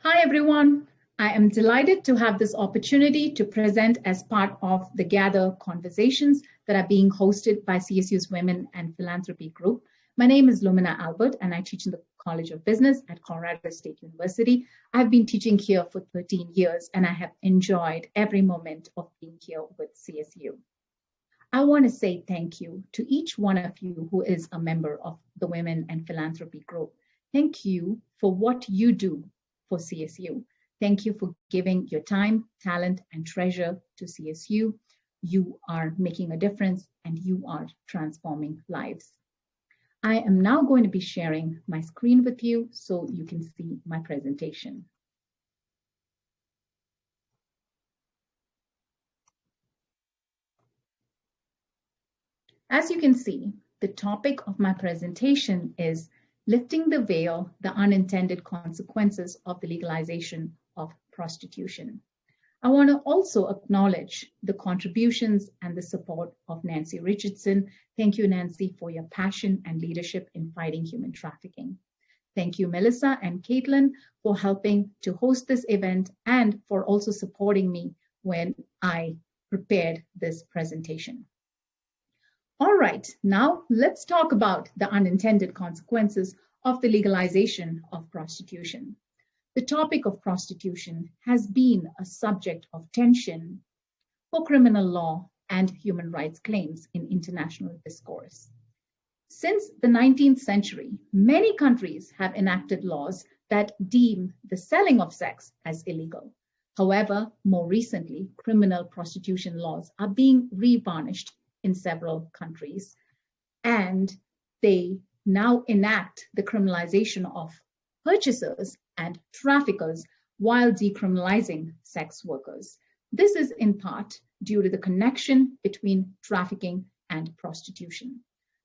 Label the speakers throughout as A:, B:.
A: Hi, everyone. I am delighted to have this opportunity to present as part of the Gather conversations that are being hosted by CSU's Women and Philanthropy Group. My name is Lumina Albert, and I teach in the College of Business at Colorado State University. I've been teaching here for 13 years, and I have enjoyed every moment of being here with CSU. I want to say thank you to each one of you who is a member of the Women and Philanthropy Group. Thank you for what you do for CSU. Thank you for giving your time, talent, and treasure to CSU. You are making a difference and you are transforming lives. I am now going to be sharing my screen with you so you can see my presentation. As you can see, the topic of my presentation is lifting the veil, the unintended consequences of the legalization of prostitution. I want to also acknowledge the contributions and the support of Nancy Richardson. Thank you, Nancy, for your passion and leadership in fighting human trafficking. Thank you, Melissa and Caitlin, for helping to host this event and for also supporting me when I prepared this presentation. All right, now let's talk about the unintended consequences of the legalization of prostitution. The topic of prostitution has been a subject of tension for criminal law and human rights claims in international discourse. Since the 19th century, many countries have enacted laws that deem the selling of sex as illegal. However, more recently, criminal prostitution laws are being revarnished in several countries, and they now enact the criminalization of purchasers and traffickers while decriminalizing sex workers. This is in part due to the connection between trafficking and prostitution.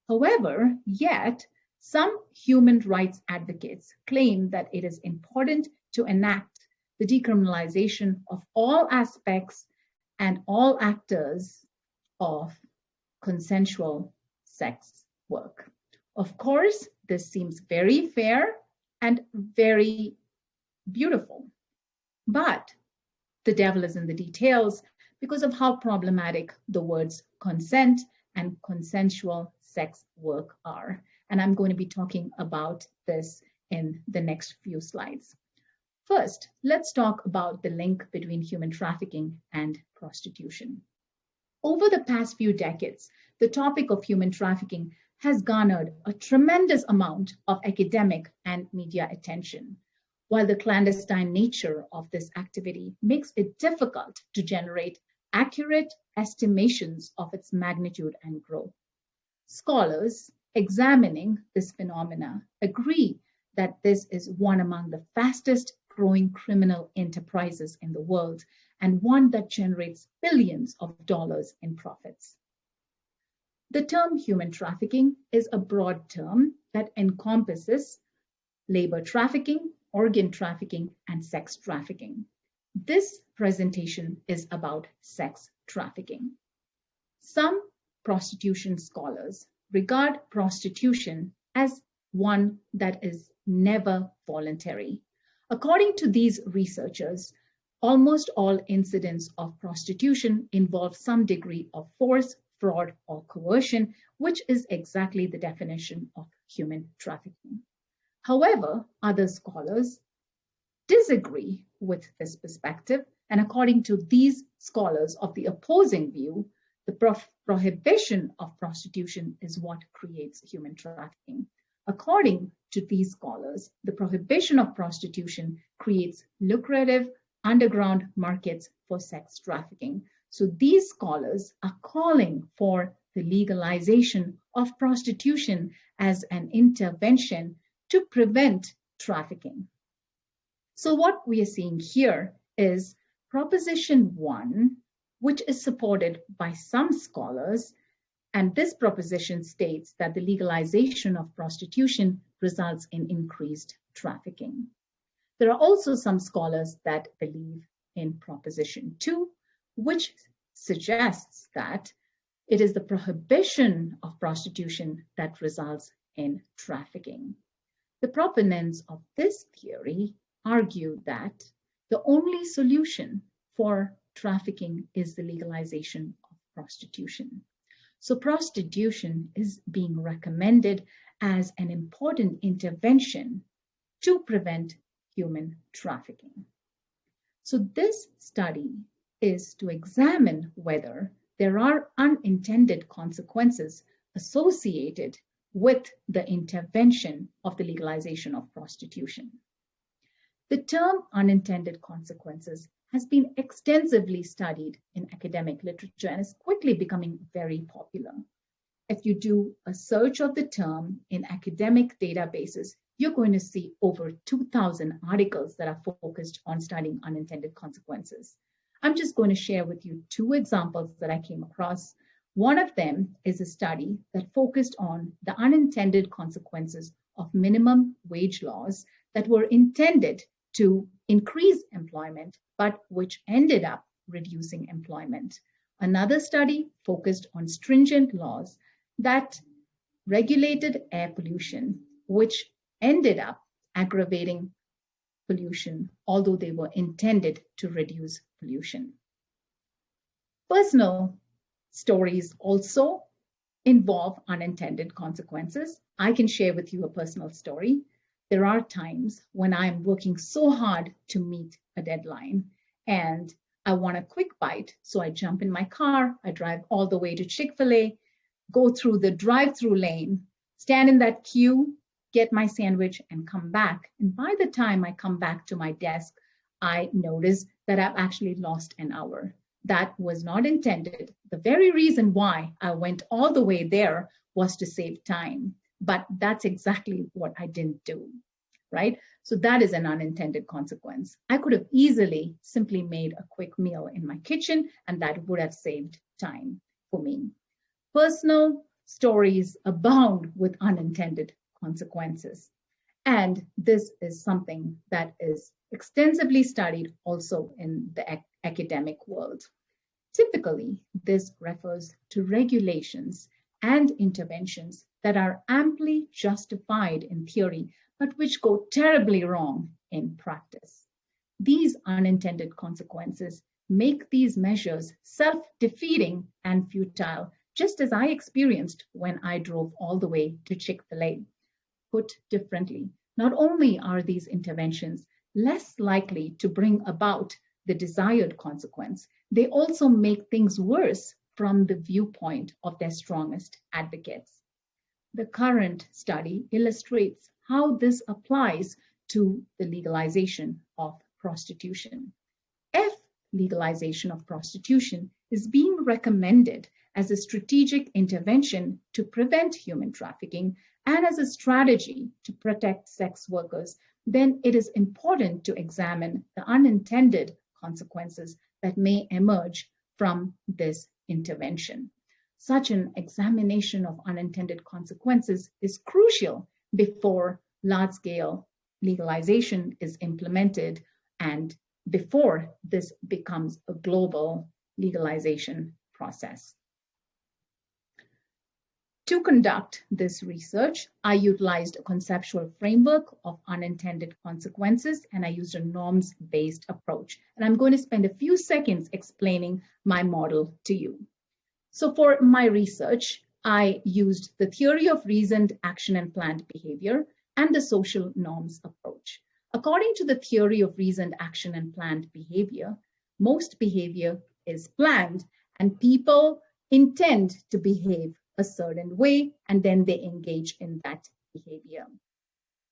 A: However, yet some human rights advocates claim that it is important to enact the decriminalization of all aspects and all actors of consensual sex work. Of course, this seems very fair and very beautiful, but the devil is in the details because of how problematic the words consent and consensual sex work are. And I'm going to be talking about this in the next few slides. First, let's talk about the link between human trafficking and prostitution. Over the past few decades, the topic of human trafficking has garnered a tremendous amount of academic and media attention, while the clandestine nature of this activity makes it difficult to generate accurate estimations of its magnitude and growth. Scholars examining this phenomena agree that this is one among the fastest growing criminal enterprises in the world and one that generates billions of dollars in profits. The term human trafficking is a broad term that encompasses labor trafficking, organ trafficking, and sex trafficking. This presentation is about sex trafficking. Some prostitution scholars regard prostitution as one that is never voluntary. According to these researchers, almost all incidents of prostitution involve some degree of force, fraud, or coercion, which is exactly the definition of human trafficking. However, other scholars disagree with this perspective, and according to these scholars of the opposing view, the prohibition of prostitution is what creates human trafficking. According to these scholars, the prohibition of prostitution creates lucrative underground markets for sex trafficking. So these scholars are calling for the legalization of prostitution as an intervention to prevent trafficking. So what we are seeing here is Proposition 1, which is supported by some scholars, and this proposition states that the legalization of prostitution results in increased trafficking. There are also some scholars that believe in Proposition 2, which suggests that it is the prohibition of prostitution that results in trafficking. The proponents of this theory argue that the only solution for trafficking is the legalization of prostitution. So prostitution is being recommended as an important intervention to prevent human trafficking. So this study is to examine whether there are unintended consequences associated with the intervention of the legalization of prostitution. The term unintended consequences has been extensively studied in academic literature and is quickly becoming very popular. If you do a search of the term in academic databases, you're going to see over 2,000 articles that are focused on studying unintended consequences. I'm just going to share with you two examples that I came across. One of them is a study that focused on the unintended consequences of minimum wage laws that were intended to increase employment, but which ended up reducing employment. Another study focused on stringent laws that regulated air pollution, which ended up aggravating pollution, although they were intended to reduce pollution. Personal stories also involve unintended consequences. I can share with you a personal story. There are times when I'm working so hard to meet a deadline and I want a quick bite. So I jump in my car, I drive all the way to Chick-fil-A, go through the drive-through lane, stand in that queue, get my sandwich and come back. And by the time I come back to my desk, I notice that I've actually lost an hour. That was not intended. The very reason why I went all the way there was to save time. But that's exactly what I didn't do, right? So that is an unintended consequence. I could have easily simply made a quick meal in my kitchen, and that would have saved time for me. Personal stories abound with unintended consequences. And this is something that is extensively studied also in the academic world. Typically, this refers to regulations and interventions that are amply justified in theory, but which go terribly wrong in practice. These unintended consequences make these measures self-defeating and futile, just as I experienced when I drove all the way to Chick-fil-A. Put differently, not only are these interventions less likely to bring about the desired consequence, they also make things worse from the viewpoint of their strongest advocates. The current study illustrates how this applies to the legalization of prostitution. If legalization of prostitution is being recommended as a strategic intervention to prevent human trafficking and as a strategy to protect sex workers, then it is important to examine the unintended consequences that may emerge from this intervention. Such an examination of unintended consequences is crucial before large-scale legalization is implemented and before this becomes a global legalization process. To conduct this research, I utilized a conceptual framework of unintended consequences, and I used a norms-based approach. And I'm going to spend a few seconds explaining my model to you. So for my research, I used the theory of reasoned action and planned behavior and the social norms approach. According to the theory of reasoned action and planned behavior, most behavior is planned and people intend to behave a certain way, and then they engage in that behavior.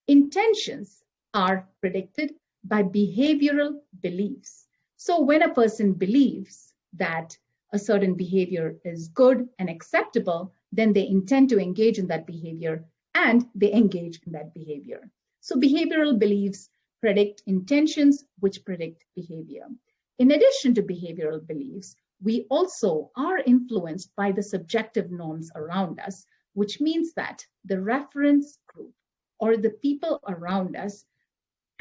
A: Intentions are predicted by behavioral beliefs. So when a person believes that a certain behavior is good and acceptable, then they intend to engage in that behavior and they engage in that behavior. So behavioral beliefs predict intentions, which predict behavior. In addition to behavioral beliefs, we also are influenced by the subjective norms around us, which means that the reference group or the people around us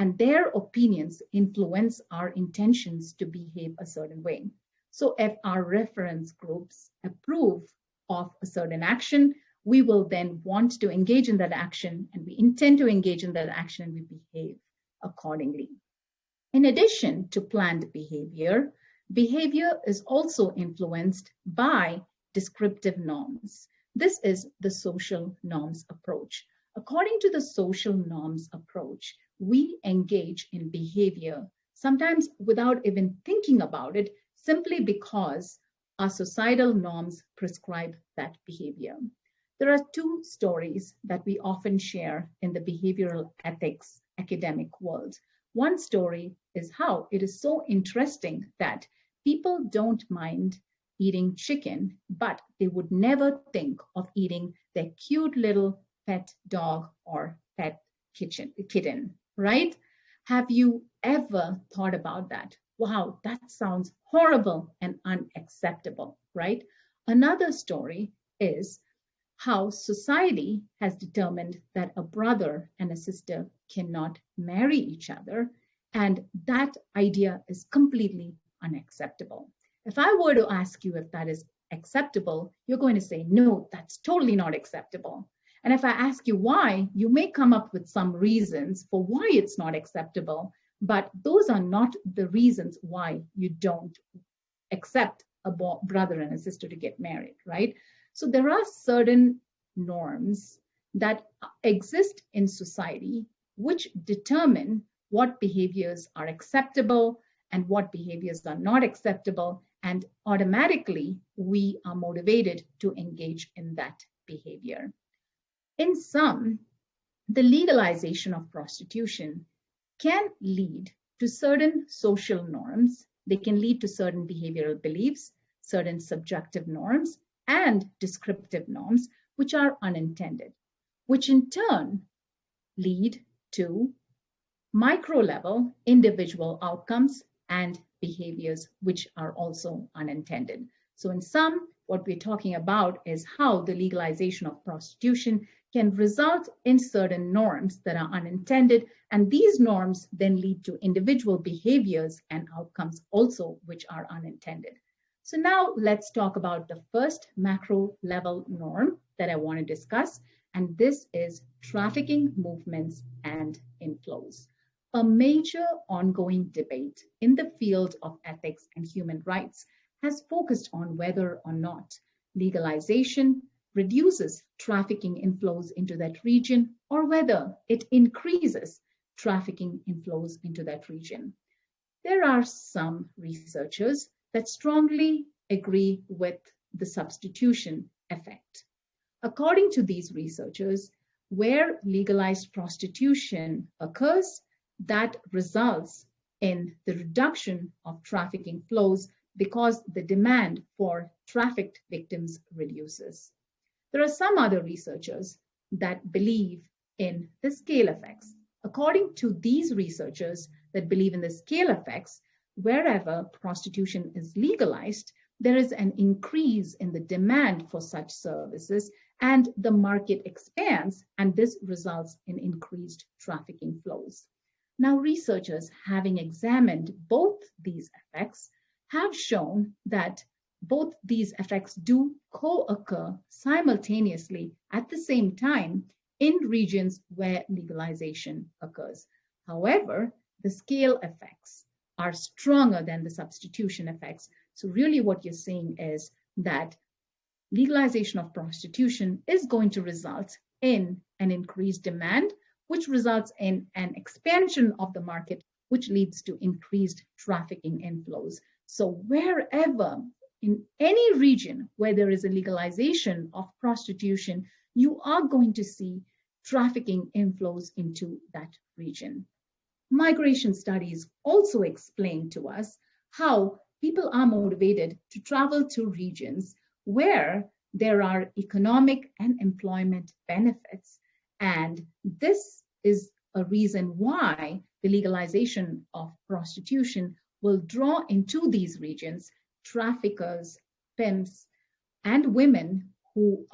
A: and their opinions influence our intentions to behave a certain way. So if our reference groups approve of a certain action, we will then want to engage in that action, and we intend to engage in that action and we behave accordingly. In addition to planned behavior, behavior is also influenced by descriptive norms. This is the social norms approach. According to the social norms approach, we engage in behavior, sometimes without even thinking about it, simply because our societal norms prescribe that behavior. There are two stories that we often share in the behavioral ethics academic world. One story is how it is so interesting that people don't mind eating chicken, but they would never think of eating their cute little pet dog or pet kitten, right? Have you ever thought about that? Wow, that sounds horrible and unacceptable, right? Another story is how society has determined that a brother and a sister cannot marry each other, and that idea is completely unacceptable. If I were to ask you if that is acceptable, you're going to say, no, that's totally not acceptable. And if I ask you why, you may come up with some reasons for why it's not acceptable, but those are not the reasons why you don't accept a brother and a sister to get married, right? So there are certain norms that exist in society which determine what behaviors are acceptable and what behaviors are not acceptable, and automatically we are motivated to engage in that behavior. In sum, the legalization of prostitution can lead to certain social norms. They can lead to certain behavioral beliefs, certain subjective norms, and descriptive norms, which are unintended, which in turn lead to micro-level individual outcomes and behaviors which are also unintended. So in sum, what we're talking about is how the legalization of prostitution can result in certain norms that are unintended, and these norms then lead to individual behaviors and outcomes also which are unintended. So now let's talk about the first macro level norm that I want to discuss, and this is trafficking movements and inflows. A major ongoing debate in the field of ethics and human rights has focused on whether or not legalization reduces trafficking inflows into that region or whether it increases trafficking inflows into that region. There are some researchers that strongly agree with the substitution effect. According to these researchers, where legalized prostitution occurs, that results in the reduction of trafficking flows because the demand for trafficked victims reduces. There are some other researchers that believe in the scale effects. According to these researchers that believe in the scale effects, wherever prostitution is legalized, there is an increase in the demand for such services and the market expands, and this results in increased trafficking flows. Now, researchers, having examined both these effects, have shown that both these effects do co-occur simultaneously at the same time in regions where legalization occurs. However, the scale effects are stronger than the substitution effects. So really what you're seeing is that legalization of prostitution is going to result in an increased demand, which results in an expansion of the market, which leads to increased trafficking inflows. So wherever in any region where there is a legalization of prostitution, you are going to see trafficking inflows into that region. Migration studies also explain to us how people are motivated to travel to regions where there are economic and employment benefits. And this is a reason why the legalization of prostitution will draw into these regions traffickers, pimps, and women who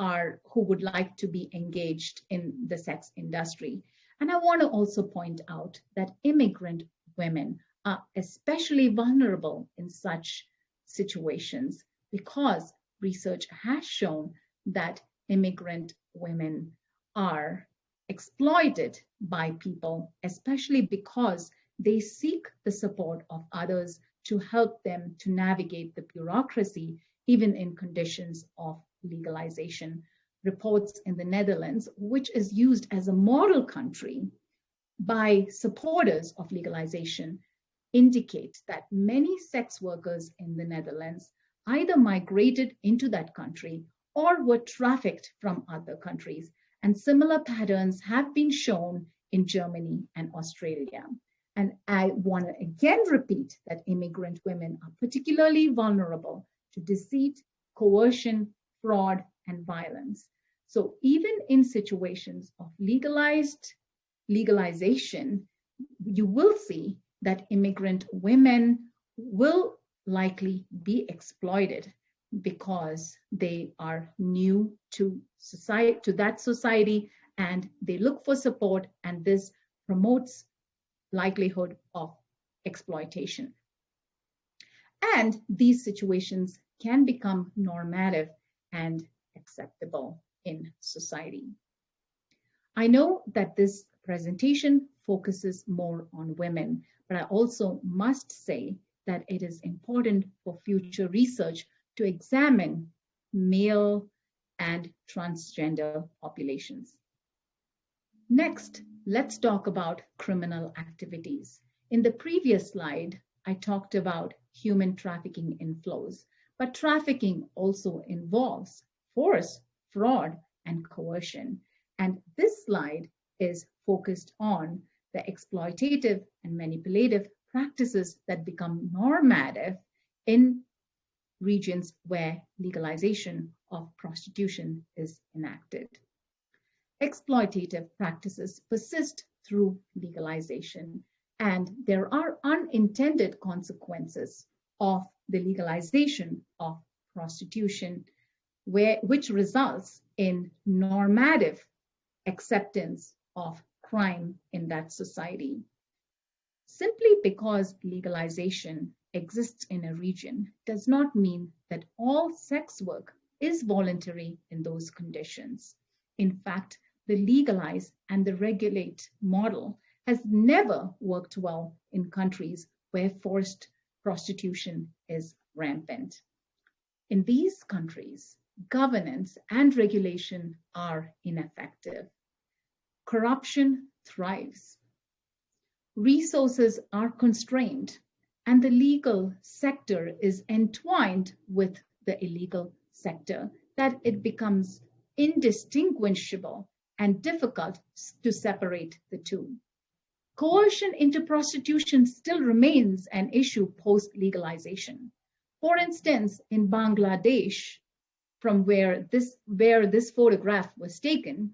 A: would like to be engaged in the sex industry. And I want to also point out that immigrant women are especially vulnerable in such situations because research has shown that immigrant women are exploited by people, especially because they seek the support of others to help them to navigate the bureaucracy, even in conditions of legalization. Reports in the Netherlands, which is used as a model country by supporters of legalization, indicate that many sex workers in the Netherlands either migrated into that country or were trafficked from other countries. And similar patterns have been shown in Germany and Australia. And I want to again repeat that immigrant women are particularly vulnerable to deceit, coercion, fraud, and violence. So even in situations of legalization, you will see that immigrant women will likely be exploited because they are new to society, to that society, and they look for support, and this promotes likelihood of exploitation. And these situations can become normative and acceptable in society. I know that this presentation focuses more on women, but I also must say that it is important for future research to examine male and transgender populations. Next, let's talk about criminal activities. In the previous slide, I talked about human trafficking inflows, but trafficking also involves force, fraud, and coercion. And this slide is focused on the exploitative and manipulative practices that become normative in regions where legalization of prostitution is enacted. Exploitative practices persist through legalization, and there are unintended consequences of the legalization of prostitution, which results in normative acceptance of crime in that society. Simply because legalization exists in a region does not mean that all sex work is voluntary in those conditions. In fact, the legalize and the regulate model has never worked well in countries where forced prostitution is rampant. In these countries, governance and regulation are ineffective. Corruption thrives. Resources are constrained, and the legal sector is entwined with the illegal sector, that it becomes indistinguishable and difficult to separate the two. Coercion into prostitution still remains an issue post-legalization. For instance, in Bangladesh, from where this photograph was taken,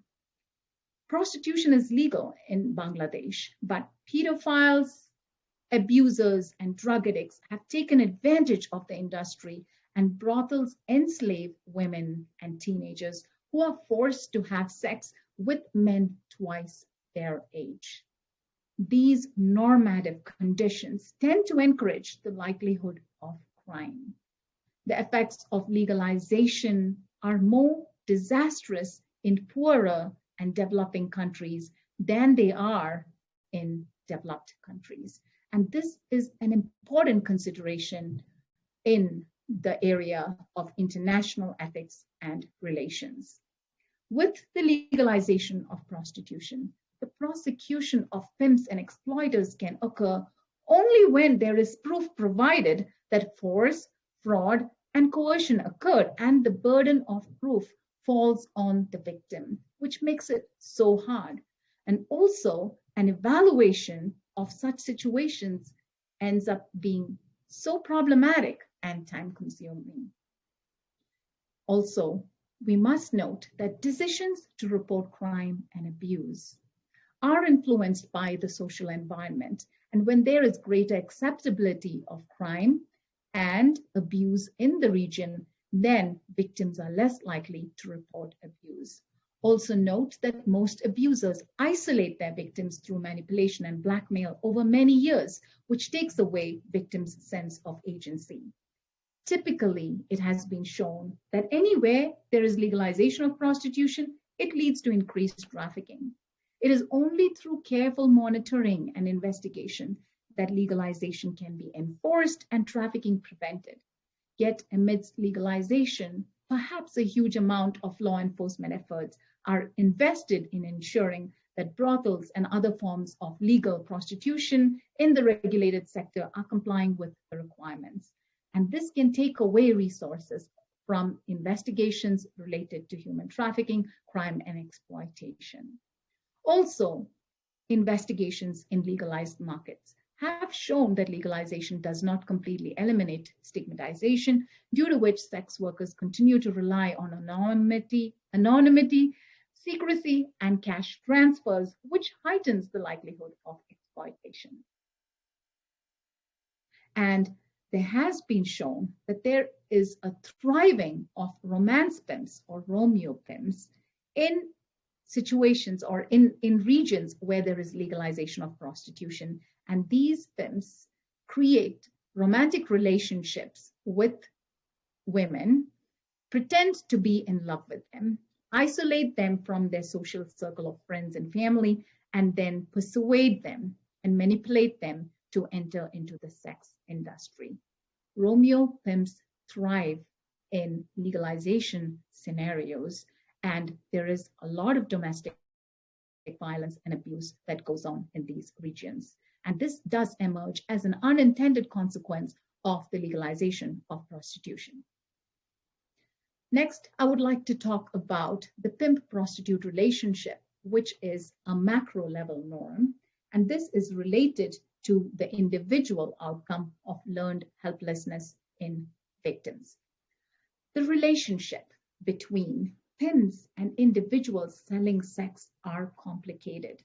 A: prostitution is legal in Bangladesh, but pedophiles, abusers, and drug addicts have taken advantage of the industry, and brothels enslave women and teenagers who are forced to have sex with men twice their age. These normative conditions tend to encourage the likelihood of crime. The effects of legalization are more disastrous in poorer and developing countries than they are in developed countries. And this is an important consideration in the area of international ethics and relations. With the legalization of prostitution, the prosecution of pimps and exploiters can occur only when there is proof provided that force, fraud, and coercion occurred, and the burden of proof falls on the victim, which makes it so hard. And also, an evaluation of such situations ends up being so problematic and time-consuming. Also, we must note that decisions to report crime and abuse are influenced by the social environment. And when there is greater acceptability of crime and abuse in the region, then victims are less likely to report abuse. Also note that most abusers isolate their victims through manipulation and blackmail over many years, which takes away victims' sense of agency. Typically, it has been shown that anywhere there is legalization of prostitution, it leads to increased trafficking. It is only through careful monitoring and investigation that legalization can be enforced and trafficking prevented. Yet amidst legalization, perhaps a huge amount of law enforcement efforts are invested in ensuring that brothels and other forms of legal prostitution in the regulated sector are complying with the requirements. And this can take away resources from investigations related to human trafficking, crime, and exploitation. Also, investigations in legalized markets have shown that legalization does not completely eliminate stigmatization, due to which sex workers continue to rely on anonymity, secrecy, and cash transfers, which heightens the likelihood of exploitation. And there has been shown that there is a thriving of romance pimps or Romeo pimps in situations or in regions where there is legalization of prostitution. And these pimps create romantic relationships with women, pretend to be in love with them, isolate them from their social circle of friends and family, and then persuade them and manipulate them to enter into the sex industry. Romeo pimps thrive in legalization scenarios, and there is a lot of domestic violence and abuse that goes on in these regions. And this does emerge as an unintended consequence of the legalization of prostitution. Next, I would like to talk about the pimp-prostitute relationship, which is a macro-level norm. And this is related to the individual outcome of learned helplessness in victims. The relationship between pimps and individuals selling sex are complicated,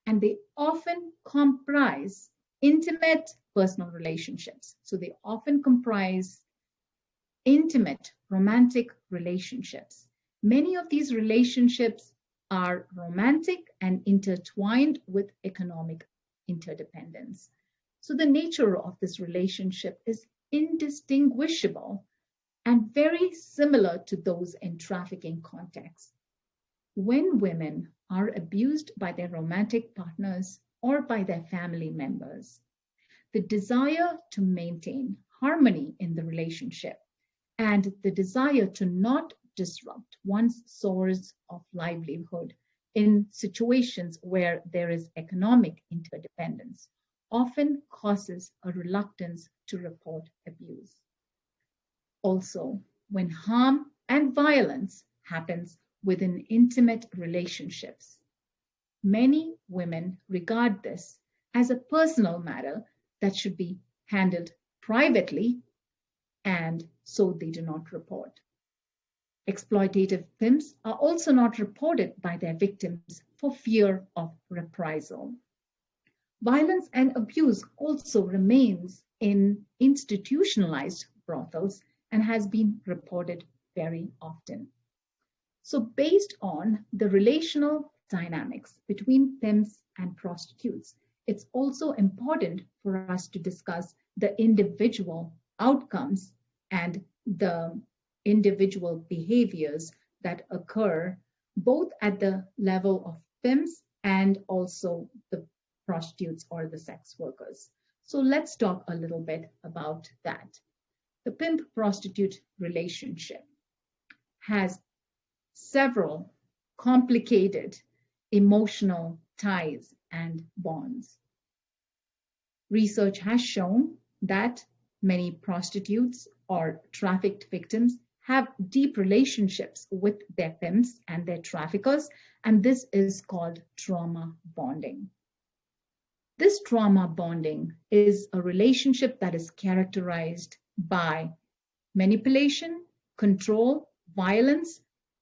A: and they often comprise intimate personal relationships. So they often comprise intimate romantic relationships. Many of these relationships are romantic and intertwined with economic interdependence. So the nature of this relationship is indistinguishable and very similar to those in trafficking contexts. When women are abused by their romantic partners or by their family members, the desire to maintain harmony in the relationship and the desire to not disrupt one's source of livelihood in situations where there is economic interdependence often causes a reluctance to report abuse. Also, when harm and violence happens within intimate relationships, many women regard this as a personal matter that should be handled privately, and so they do not report. Exploitative pimps are also not reported by their victims for fear of reprisal. Violence and abuse also remains in institutionalized brothels and has been reported very often. So based on the relational dynamics between pimps and prostitutes, it's also important for us to discuss the individual outcomes and the individual behaviors that occur both at the level of pimps and also the prostitutes or the sex workers. So let's talk a little bit about that. The pimp-prostitute relationship has several complicated emotional ties and bonds. Research has shown that many prostitutes or trafficked victims have deep relationships with their pimps and their traffickers, and this is called trauma bonding. This trauma bonding is a relationship that is characterized by manipulation, control, violence,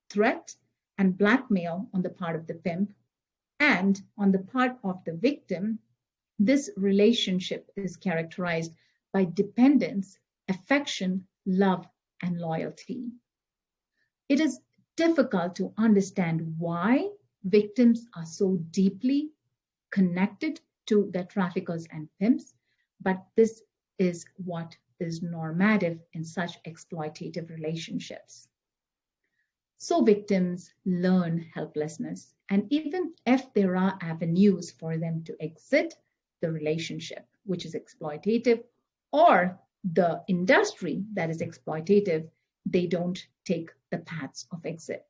A: threat, and blackmail on the part of the pimp. And on the part of the victim, this relationship is characterized by dependence, affection, love, and loyalty. It is difficult to understand why victims are so deeply connected to their traffickers and pimps, but this is what is normative in such exploitative relationships. So victims learn helplessness. And even if there are avenues for them to exit the relationship, which is exploitative, or the industry that is exploitative, they don't take the paths of exit.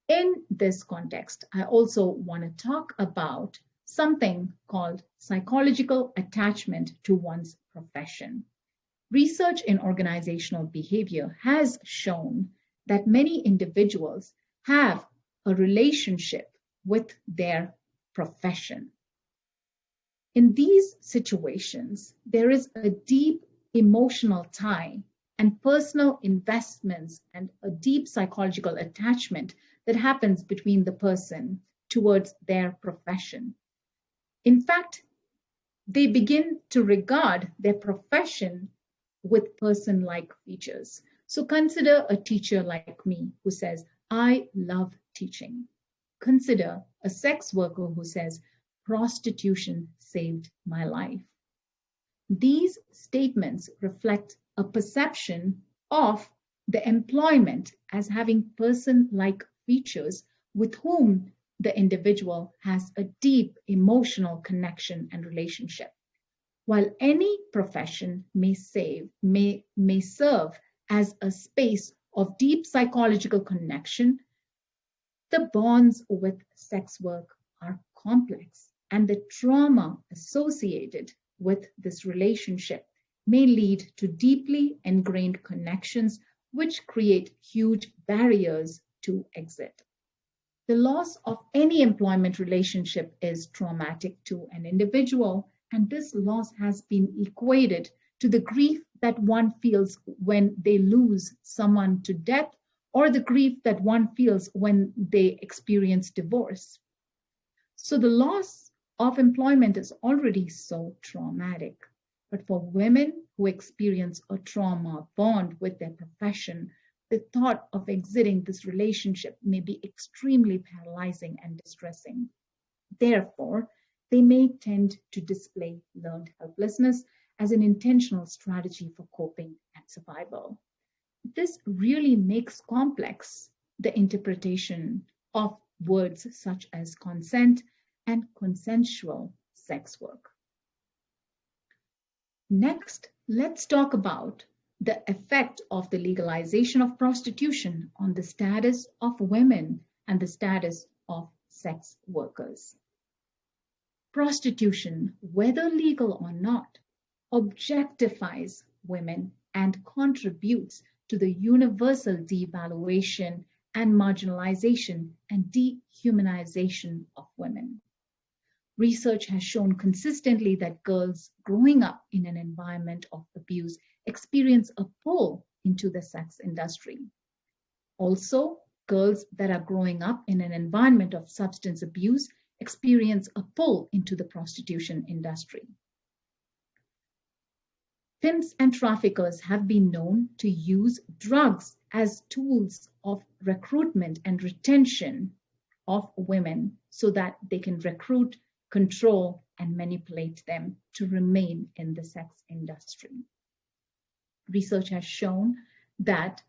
A: In this context, I also want to talk about something called psychological attachment to one's profession. Research in organizational behavior has shown that many individuals have a relationship with their profession. In these situations, there is a deep emotional tie and personal investments and a deep psychological attachment that happens between the person towards their profession. In fact, they begin to regard their profession with person-like features. So consider a teacher like me who says, I love teaching. Consider a sex worker who says, prostitution saved my life. These statements reflect a perception of the employment as having person-like features with whom the individual has a deep emotional connection and relationship. While any profession may serve as a space of deep psychological connection, the bonds with sex work are complex, and the trauma associated with this relationship may lead to deeply ingrained connections which create huge barriers to exit. The loss of any employment relationship is traumatic to an individual, and this loss has been equated to the grief that one feels when they lose someone to death, or the grief that one feels when they experience divorce. So the loss of employment is already so traumatic. But for women who experience a trauma bond with their profession, the thought of exiting this relationship may be extremely paralyzing and distressing. Therefore, they may tend to display learned helplessness as an intentional strategy for coping and survival. This really makes complex the interpretation of words such as consent and consensual sex work. Next, let's talk about the effect of the legalization of prostitution on the status of women and the status of sex workers. Prostitution, whether legal or not, objectifies women and contributes to the universal devaluation and marginalization and dehumanization of women. Research has shown consistently that girls growing up in an environment of abuse experience a pull into the sex industry. Also, girls that are growing up in an environment of substance abuse experience a pull into the prostitution industry. Pimps and traffickers have been known to use drugs as tools of recruitment and retention of women so that they can recruit, control, and manipulate them to remain in the sex industry. Research has shown that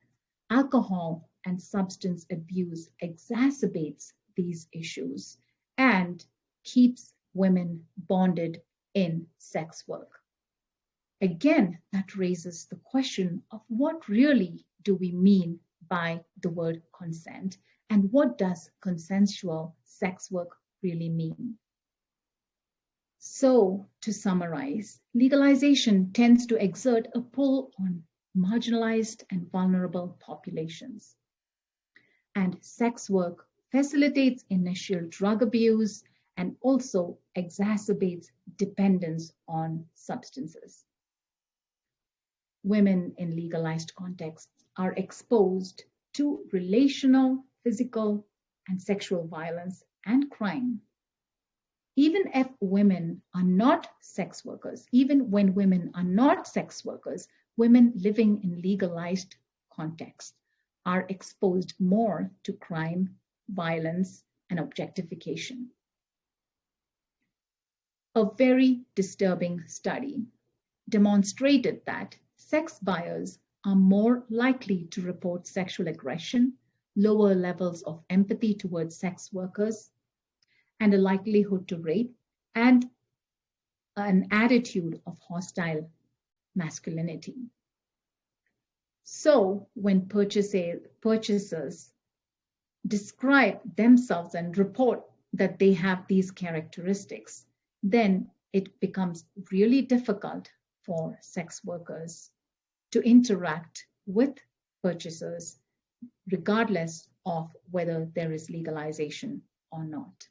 A: alcohol and substance abuse exacerbates these issues and keeps women bonded in sex work. Again, that raises the question of what really do we mean by the word consent, and what does consensual sex work really mean? So, to summarize, legalization tends to exert a pull on marginalized and vulnerable populations. And sex work facilitates initial drug abuse and also exacerbates dependence on substances. Women in legalized contexts are exposed to relational, physical, and sexual violence and crime. Even if women are not sex workers, even when women are not sex workers, women living in legalized contexts are exposed more to crime, violence, and objectification. A very disturbing study demonstrated that sex buyers are more likely to report sexual aggression, lower levels of empathy towards sex workers, and a likelihood to rape, and an attitude of hostile masculinity. So when purchasers describe themselves and report that they have these characteristics, then it becomes really difficult for sex workers to interact with purchasers, regardless of whether there is legalization or not.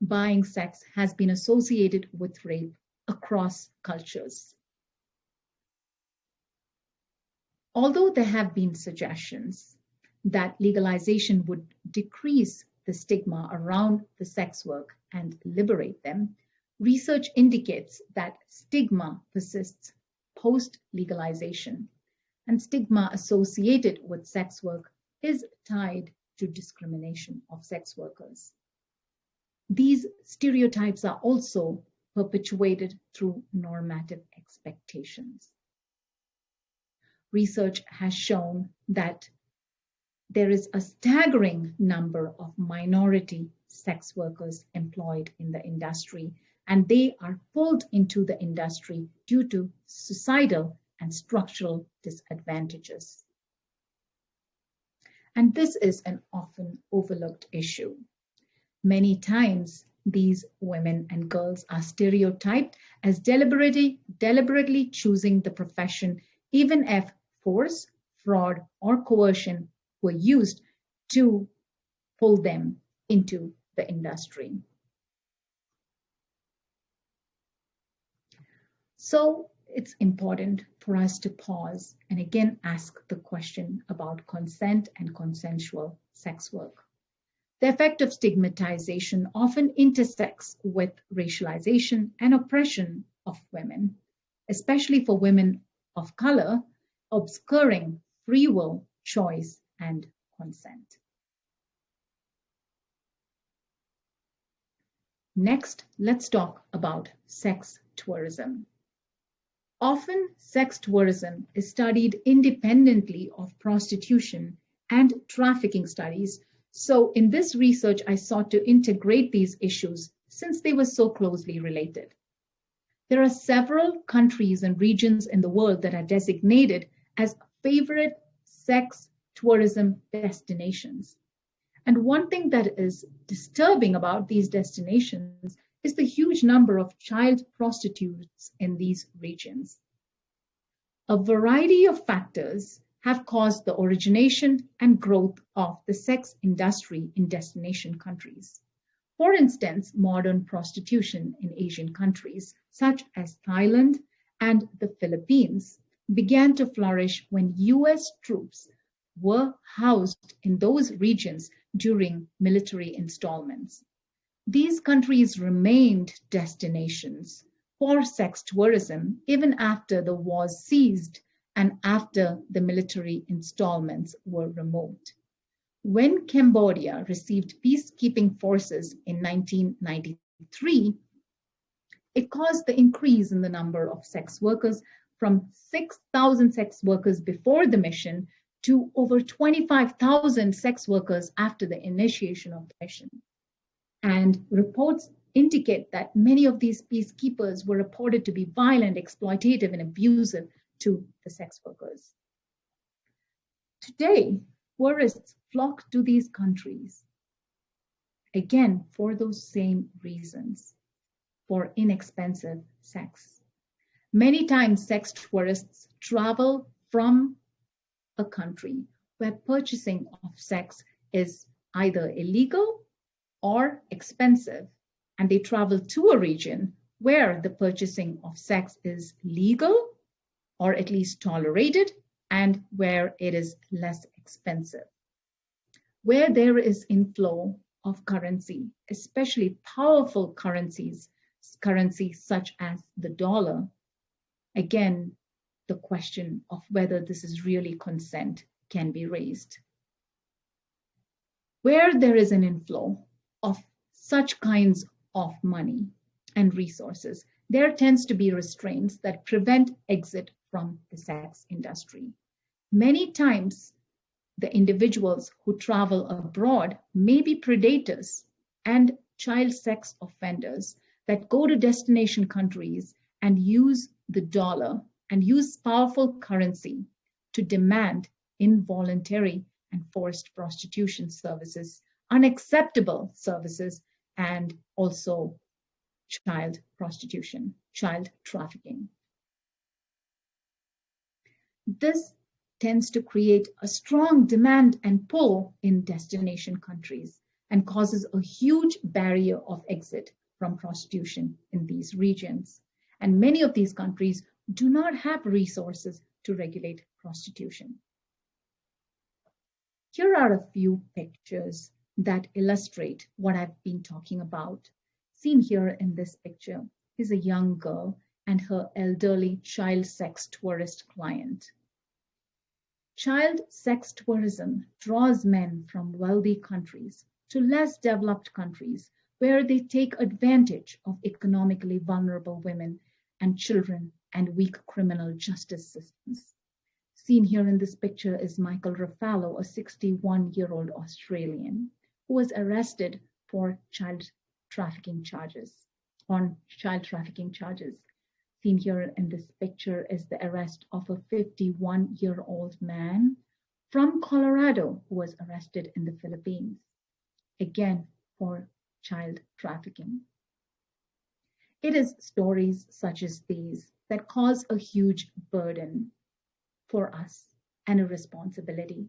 A: Buying sex has been associated with rape across cultures. Although there have been suggestions that legalization would decrease the stigma around the sex work and liberate them, research indicates that stigma persists post-legalization, and stigma associated with sex work is tied to discrimination of sex workers. These stereotypes are also perpetuated through normative expectations. Research has shown that there is a staggering number of minority sex workers employed in the industry, and they are pulled into the industry due to societal and structural disadvantages. And this is an often overlooked issue. Many times, these women and girls are stereotyped as deliberately choosing the profession, even if force, fraud, or coercion were used to pull them into the industry. So it's important for us to pause and again ask the question about consent and consensual sex work. The effect of stigmatization often intersects with racialization and oppression of women, especially for women of color, obscuring free will, choice, and consent. Next, let's talk about sex tourism. Often, sex tourism is studied independently of prostitution and trafficking studies. So in this research, I sought to integrate these issues since they were so closely related. There are several countries and regions in the world that are designated as favorite sex tourism destinations. And one thing that is disturbing about these destinations is the huge number of child prostitutes in these regions. A variety of factors have caused the origination and growth of the sex industry in destination countries. For instance, modern prostitution in Asian countries, such as Thailand and the Philippines, began to flourish when US troops were housed in those regions during military installments. These countries remained destinations for sex tourism even after the wars ceased and after the military installments were removed. When Cambodia received peacekeeping forces in 1993, it caused the increase in the number of sex workers from 6,000 sex workers before the mission to over 25,000 sex workers after the initiation of the mission. And reports indicate that many of these peacekeepers were reported to be violent, exploitative, and abusive to the sex workers. Today, tourists flock to these countries, again, for those same reasons, for inexpensive sex. Many times, sex tourists travel from a country where purchasing of sex is either illegal or expensive, and they travel to a region where the purchasing of sex is legal or at least tolerated and where it is less expensive. Where there is inflow of currency, especially powerful currencies such as the dollar, again, the question of whether this is really consent can be raised. Where there is an inflow of such kinds of money and resources, there tends to be restraints that prevent exit from the sex industry. Many times, the individuals who travel abroad may be predators and child sex offenders that go to destination countries and use the dollar and use powerful currency to demand involuntary and forced prostitution services, unacceptable services, and also child prostitution, child trafficking. This tends to create a strong demand and pull in destination countries and causes a huge barrier of exit from prostitution in these regions. And many of these countries do not have resources to regulate prostitution. Here are a few pictures that illustrate what I've been talking about. Seen here in this picture is a young girl and her elderly child sex tourist client. Child sex tourism draws men from wealthy countries to less developed countries where they take advantage of economically vulnerable women and children and weak criminal justice systems. Seen here in this picture is Michael Ruffalo, a 61-year-old Australian who was arrested for child trafficking charges. Seen here in this picture is the arrest of a 51-year-old man from Colorado who was arrested in the Philippines, again for child trafficking. It is stories such as these that cause a huge burden for us and a responsibility,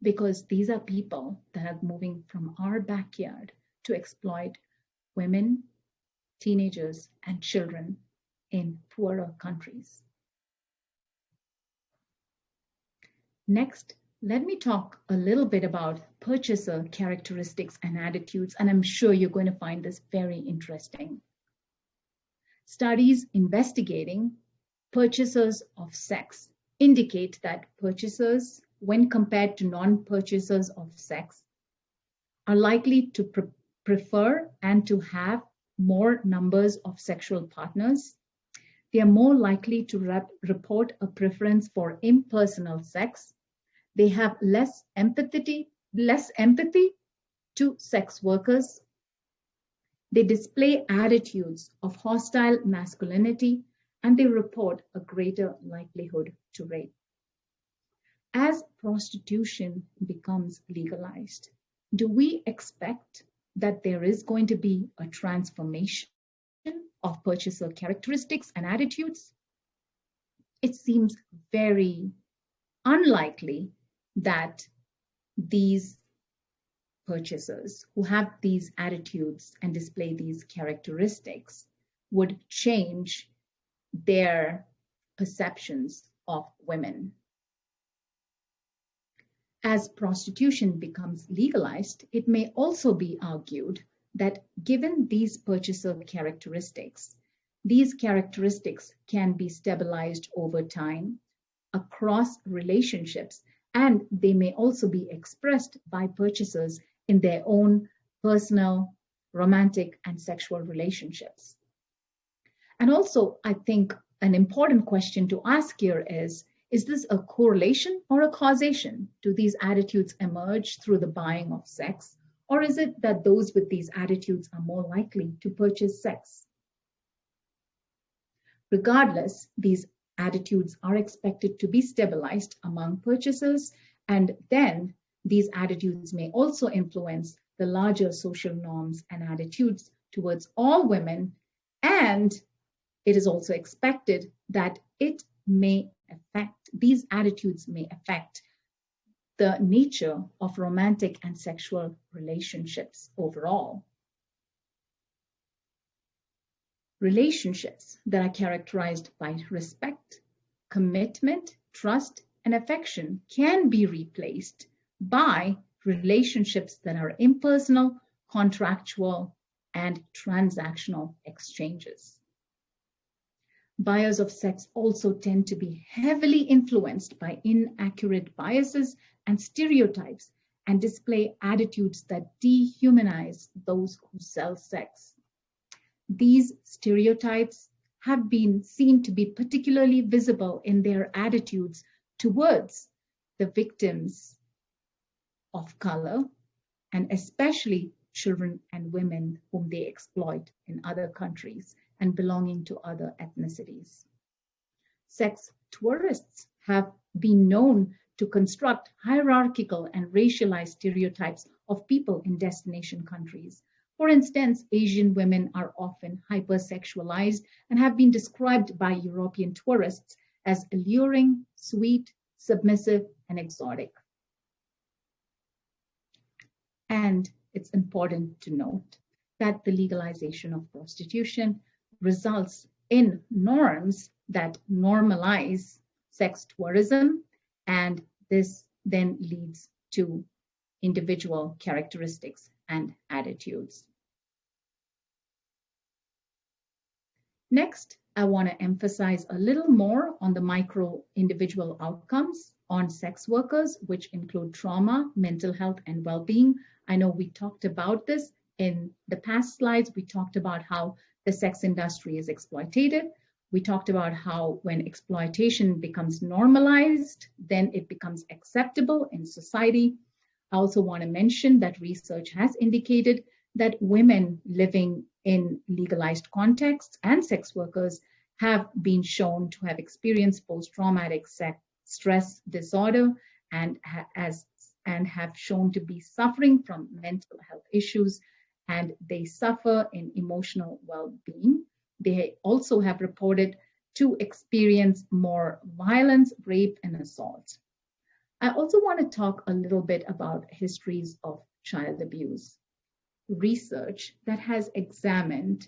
A: because these are people that are moving from our backyard to exploit women, teenagers, and children in poorer countries. Next, let me talk a little bit about purchaser characteristics and attitudes, and I'm sure you're going to find this very interesting. Studies investigating purchasers of sex indicate that purchasers, when compared to non-purchasers of sex, are likely to prefer and to have more numbers of sexual partners. They are more likely to report a preference for impersonal sex. They have less empathy to sex workers. They display attitudes of hostile masculinity, and they report a greater likelihood to rape. As prostitution becomes legalized, do we expect that there is going to be a transformation of purchaser characteristics and attitudes? It seems very unlikely that these purchasers who have these attitudes and display these characteristics would change their perceptions of women. As prostitution becomes legalized, it may also be argued that given these purchaser characteristics, these characteristics can be stabilized over time across relationships, and they may also be expressed by purchasers in their own personal, romantic, and sexual relationships. And also, I think an important question to ask here is this a correlation or a causation? Do these attitudes emerge through the buying of sex? Or is it that those with these attitudes are more likely to purchase sex? Regardless, these attitudes are expected to be stabilized among purchasers, and then these attitudes may also influence the larger social norms and attitudes towards all women, and it is also expected that these attitudes may affect the nature of romantic and sexual relationships overall. Relationships that are characterized by respect, commitment, trust, and affection can be replaced by relationships that are impersonal, contractual, and transactional exchanges. Buyers of sex also tend to be heavily influenced by inaccurate biases and stereotypes and display attitudes that dehumanize those who sell sex. These stereotypes have been seen to be particularly visible in their attitudes towards the victims of color, and especially children and women whom they exploit in other countries and belonging to other ethnicities. Sex tourists have been known to construct hierarchical and racialized stereotypes of people in destination countries. For instance, Asian women are often hypersexualized and have been described by European tourists as alluring, sweet, submissive, and exotic. And it's important to note that the legalization of prostitution results in norms that normalize sex tourism, and this then leads to individual characteristics and attitudes. Next, I want to emphasize a little more on the micro individual outcomes on sex workers, which include trauma, mental health, and well-being. I know we talked about this in the past slides. We talked about how the sex industry is exploitative. We talked about how when exploitation becomes normalized, then it becomes acceptable in society. I also want to mention that research has indicated that women living in legalized contexts and sex workers have been shown to have experienced post-traumatic stress disorder and have shown to be suffering from mental health issues, and they suffer in emotional well-being. They also have reported to experience more violence, rape, and assault. I also want to talk a little bit about histories of child abuse. Research that has examined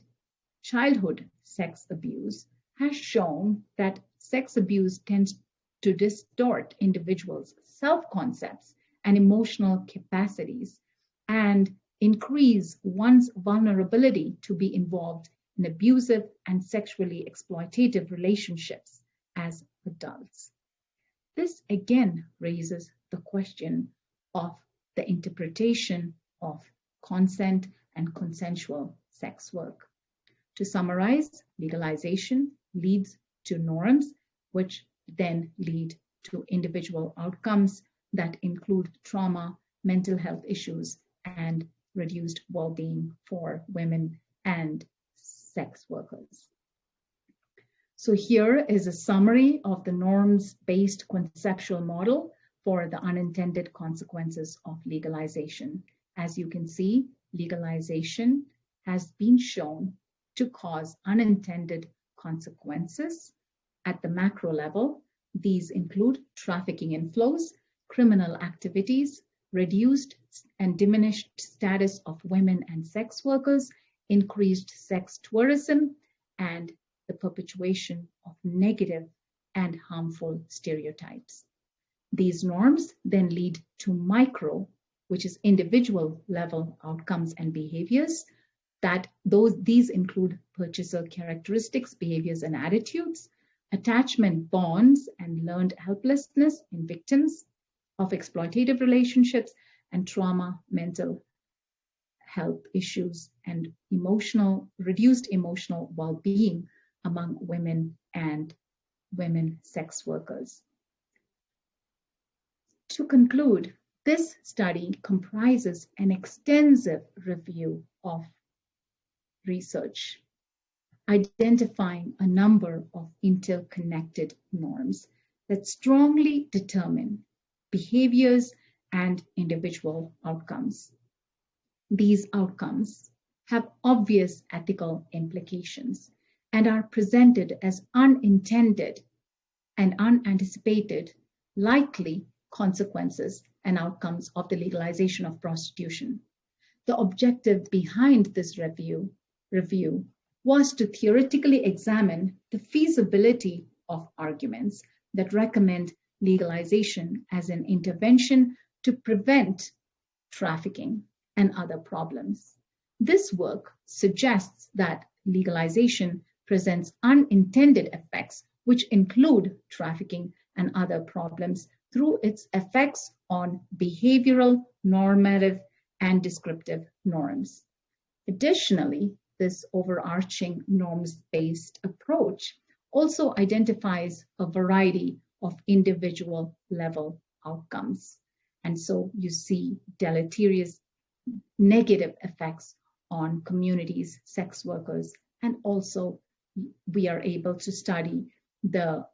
A: childhood sex abuse has shown that sex abuse tends to distort individuals' self-concepts and emotional capacities and increase one's vulnerability to be involved in abusive and sexually exploitative relationships as adults. This again raises the question of the interpretation of consent and consensual sex work. To summarize, legalization leads to norms, which then lead to individual outcomes that include trauma, mental health issues, and reduced well-being for women and sex workers. So here is a summary of the norms-based conceptual model for the unintended consequences of legalization. As you can see, legalization has been shown to cause unintended consequences at the macro level. These include trafficking inflows, criminal activities, reduced and diminished status of women and sex workers, increased sex tourism, and the perpetuation of negative and harmful stereotypes. These norms then lead to micro, which is individual level outcomes and behaviors. These include purchaser characteristics, behaviors, and attitudes, attachment bonds and learned helplessness in victims of exploitative relationships, and trauma, mental health issues, and reduced emotional well-being among women and women sex workers. To conclude, this study comprises an extensive review of research, identifying a number of interconnected norms that strongly determine behaviors and individual outcomes. These outcomes have obvious ethical implications and are presented as unintended and unanticipated likely consequences and outcomes of the legalization of prostitution. The objective behind this review was to theoretically examine the feasibility of arguments that recommend legalization as an intervention to prevent trafficking and other problems. This work suggests that legalization presents unintended effects, which include trafficking and other problems through its effects on behavioral, normative, and descriptive norms. Additionally, this overarching norms-based approach also identifies a variety of individual level outcomes. And so you see deleterious negative effects on communities, sex workers, and also we are able to study the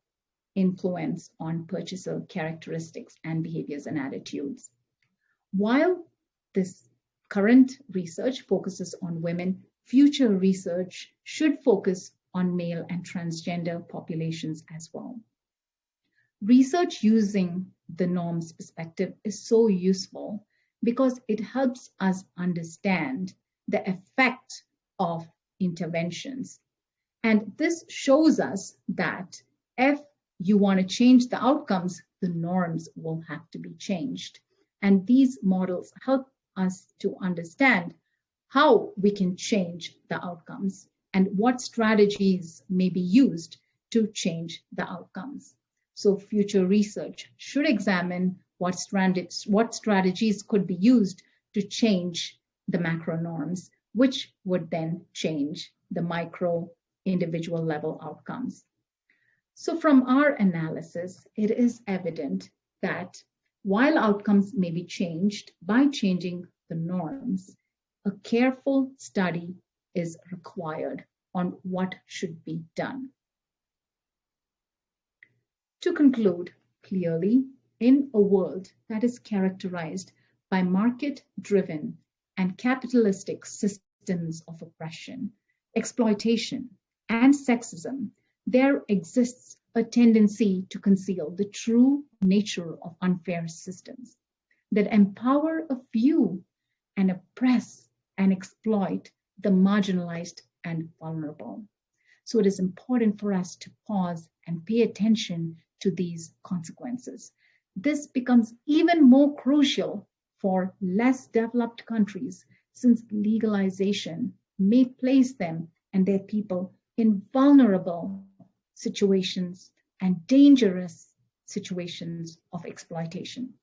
A: influence on purchaser characteristics and behaviors and attitudes. While this current research focuses on women, future research should focus on male and transgender populations as well. Research using the norms perspective is so useful because it helps us understand the effect of interventions. And this shows us that if you want to change the outcomes, the norms will have to be changed. And these models help us to understand how we can change the outcomes and what strategies may be used to change the outcomes. So future research should examine what strategies could be used to change the macro norms, which would then change the micro individual level outcomes. So from our analysis, it is evident that while outcomes may be changed by changing the norms, a careful study is required on what should be done. To conclude, clearly, in a world that is characterized by market-driven and capitalistic systems of oppression, exploitation, and sexism, there exists a tendency to conceal the true nature of unfair systems that empower a few and oppress and exploit the marginalized and vulnerable. So it is important for us to pause and pay attention to these consequences. This becomes even more crucial for less developed countries, since legalization may place them and their people in vulnerable situations and dangerous situations of exploitation.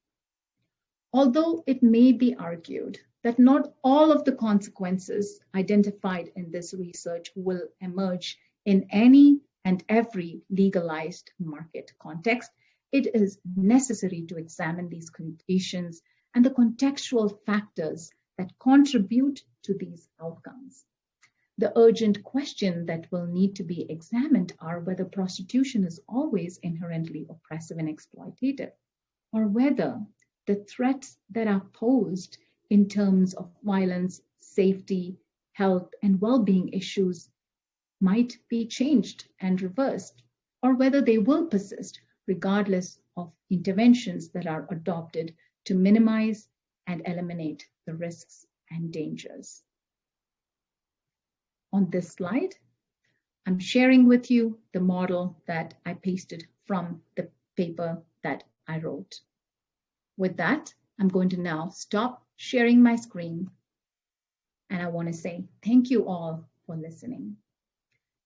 A: Although it may be argued that not all of the consequences identified in this research will emerge in any and every legalized market context, it is necessary to examine these conditions and the contextual factors that contribute to these outcomes. The urgent question that will need to be examined are whether prostitution is always inherently oppressive and exploitative, or whether the threats that are posed in terms of violence, safety, health, and well-being issues might be changed and reversed, or whether they will persist regardless of interventions that are adopted to minimize and eliminate the risks and dangers. On this slide, I'm sharing with you the model that I pasted from the paper that I wrote. With that, I'm going to now stop sharing my screen, and I want to say thank you all for listening.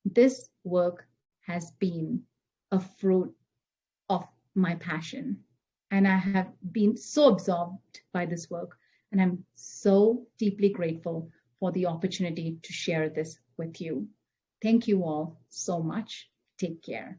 A: This work has been a fruit of my passion, and I have been so absorbed by this work, and I'm so deeply grateful for the opportunity to share this with you. Thank you all so much. Take care.